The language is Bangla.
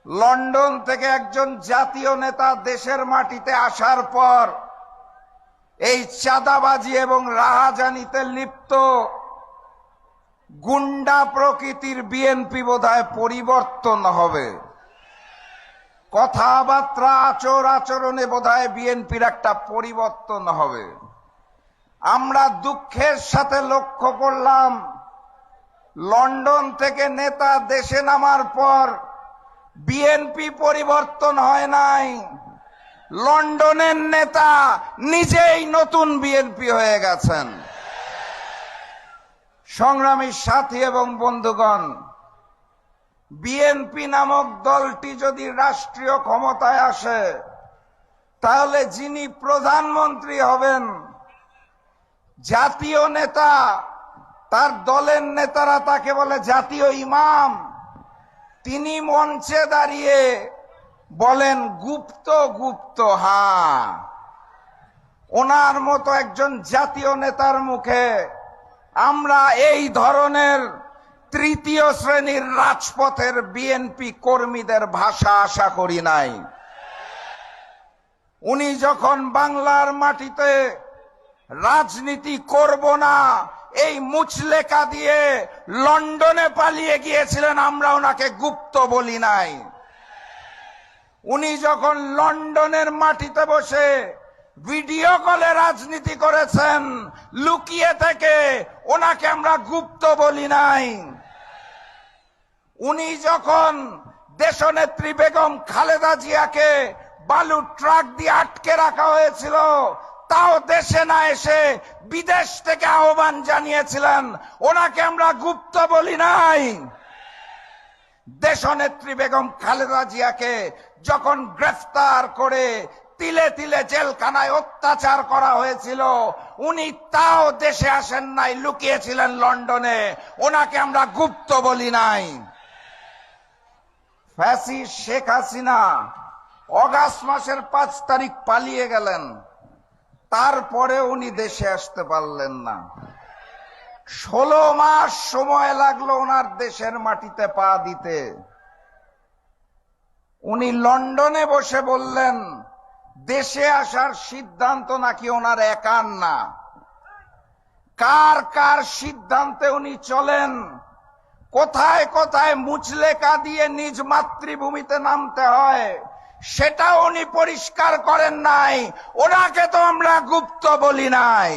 লন্ডন থেকে একজন জাতীয় নেতা দেশের মাটিতে আসার পর এই চাঁদাবাজি এবং রাহাজানিতে লিপ্ত গুন্ডা প্রকৃতির বিএনপি বোধহয় পরিবর্তন হবে। কথাবার্তা আচরণে বোধহয় বিএনপির একটা পরিবর্তন হবে। আমরা দুঃখের সাথে লক্ষ্য করলাম, লন্ডন থেকে নেতা দেশে নামার পর বিএনপি পরিবর্তন হয় নাই, লন্ডনের নেতা নিজেই নতুন বিএনপি হয়ে গেছেন। সংগ্রামী সাথী এবং বন্ধুগণ, বিএনপি নামক দলটি যদি রাষ্ট্রীয় ক্ষমতায় আসে, তাহলে যিনি প্রধানমন্ত্রী হবেন, জাতীয় নেতা, তার দলের নেতারা তাকে বলে জাতীয় ইমাম, তিনি মঞ্চে দাঁড়িয়ে বলেন গুপ্ত গুপ্ত হ্যাঁ। ওনার মতো একজন জাতীয় নেতার মুখে আমরা এই ধরনের তৃতীয় শ্রেণীর রাজপথের বিএনপি কর্মীদের ভাষা আশা করি নাই। উনি যখন বাংলার মাটিতে রাজনীতি করব না এই মুচলেকা দিয়ে লন্ডনে পালিয়ে গিয়েছিলেন, আমরা ওনাকে গুপ্ত বলি নাই। উনি যখন লন্ডনের মাটিতে বসে ভিডিও কলে রাজনীতি করেছেন লুকিয়ে থেকে, ওনাকে আমরা গুপ্ত বলি নাই। উনি যখন দেশনেত্রী বেগম খালেদা জিয়াকে বালু ট্রাক দিয়ে আটকে রাখা হয়েছিল, তাও দেশে না এসে বিদেশ থেকে আহ্বান জানিয়েছিলেন, ওনাকে আমরা গুপ্ত বলি নাই। দেশনেত্রী বেগম খালেদা জিয়াকে যখন গ্রেফতার করে তিলে তিলে জেলখানায় অত্যাচার করা হয়েছিল, উনি তাও দেশে আসেন নাই, লুকিয়েছিলেন লন্ডনে, ওনাকে আমরা গুপ্ত বলি নাই। ফ্যাসিস্ট শেখ হাসিনা অগাস্ট মাসের 5 তারিখ পালিয়ে গেলেন, তারপরে উনি দেশে আসতে পারলেন না। 16 মাস সময় লাগলো ওনার দেশের মাটিতে পা দিতে। উনি লন্ডনে বসে বললেন দেশে আসার সিদ্ধান্ত নাকি ওনার একার না, কার কার সিদ্ধান্তে উনি চলেন, কোথায় কোথায় মুচলেকা দিয়ে নিজ মাতৃভূমিতে নামতে হয় সেটা উনি পরিষ্কার করেন নাই, ওনাকে তো আমরা গুপ্ত বলি নাই।